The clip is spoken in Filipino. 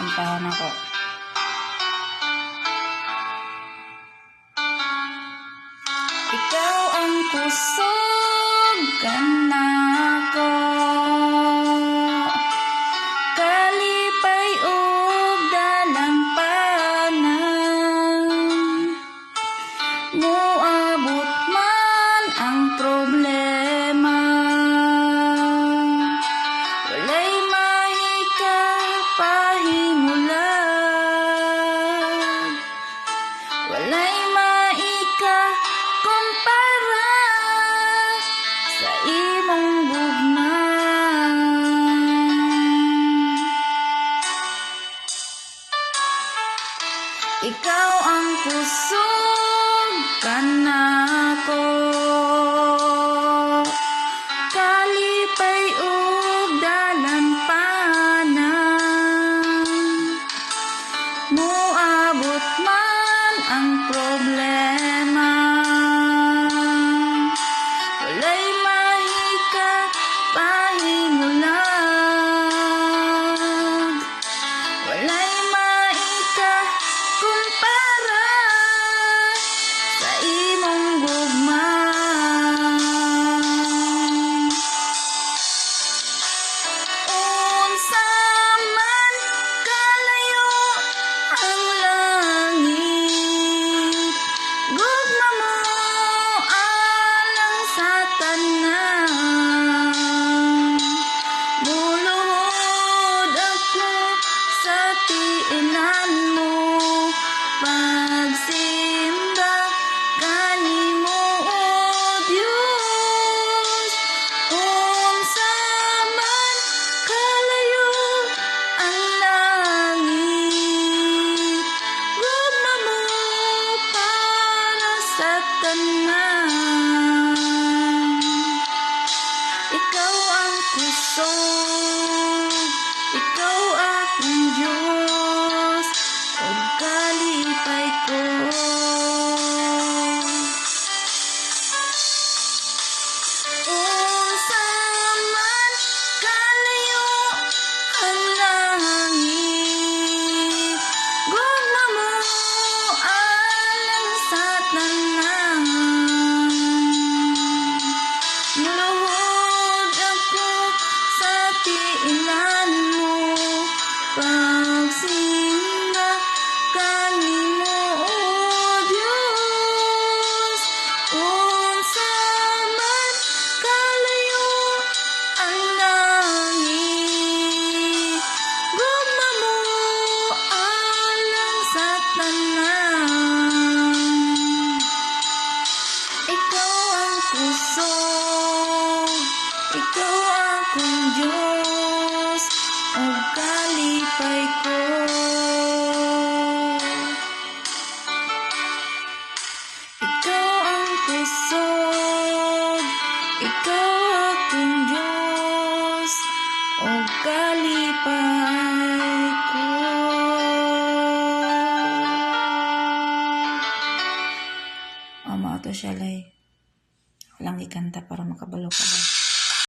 kantahan ako. Ikaw ang kusog kanako, kalipay ug dalampanan, moabot man ang problema, walay mahikapahimulan, walay kumpara sa imong gugma. Ikaw ang kusog kanako, kalipay ug dalampanan, moabot man ang problema, walay mahikapahimulan, walay kumpara sa imong gugma. Unsa man kalayo ang langit, gugma mo alang sa tanan. Muluhod ako sa tiinan mo, pagsimba kanimo o Diyos. Unsa man kalayo ang langit, gugma mo para sa tanan. Ikaw ang kusog, ikaw akong Diyos, ug kalipay ko. Unsa man kalayo ang langit, gugma mo alang sa tanan. Muluhod ako sa tiinan mo, pagsimba kanimo o Diyos. Unsa man kalayo ang langit, gugma mo alang sa tanan. Ikaw ang kusog, ikaw akong Diyos, ug kalipay ko. Ikaw ang kusog, ikaw akong Diyos, ug kalipay ko. Mao to siya lay. Walang ikanta para makabalo ka ba?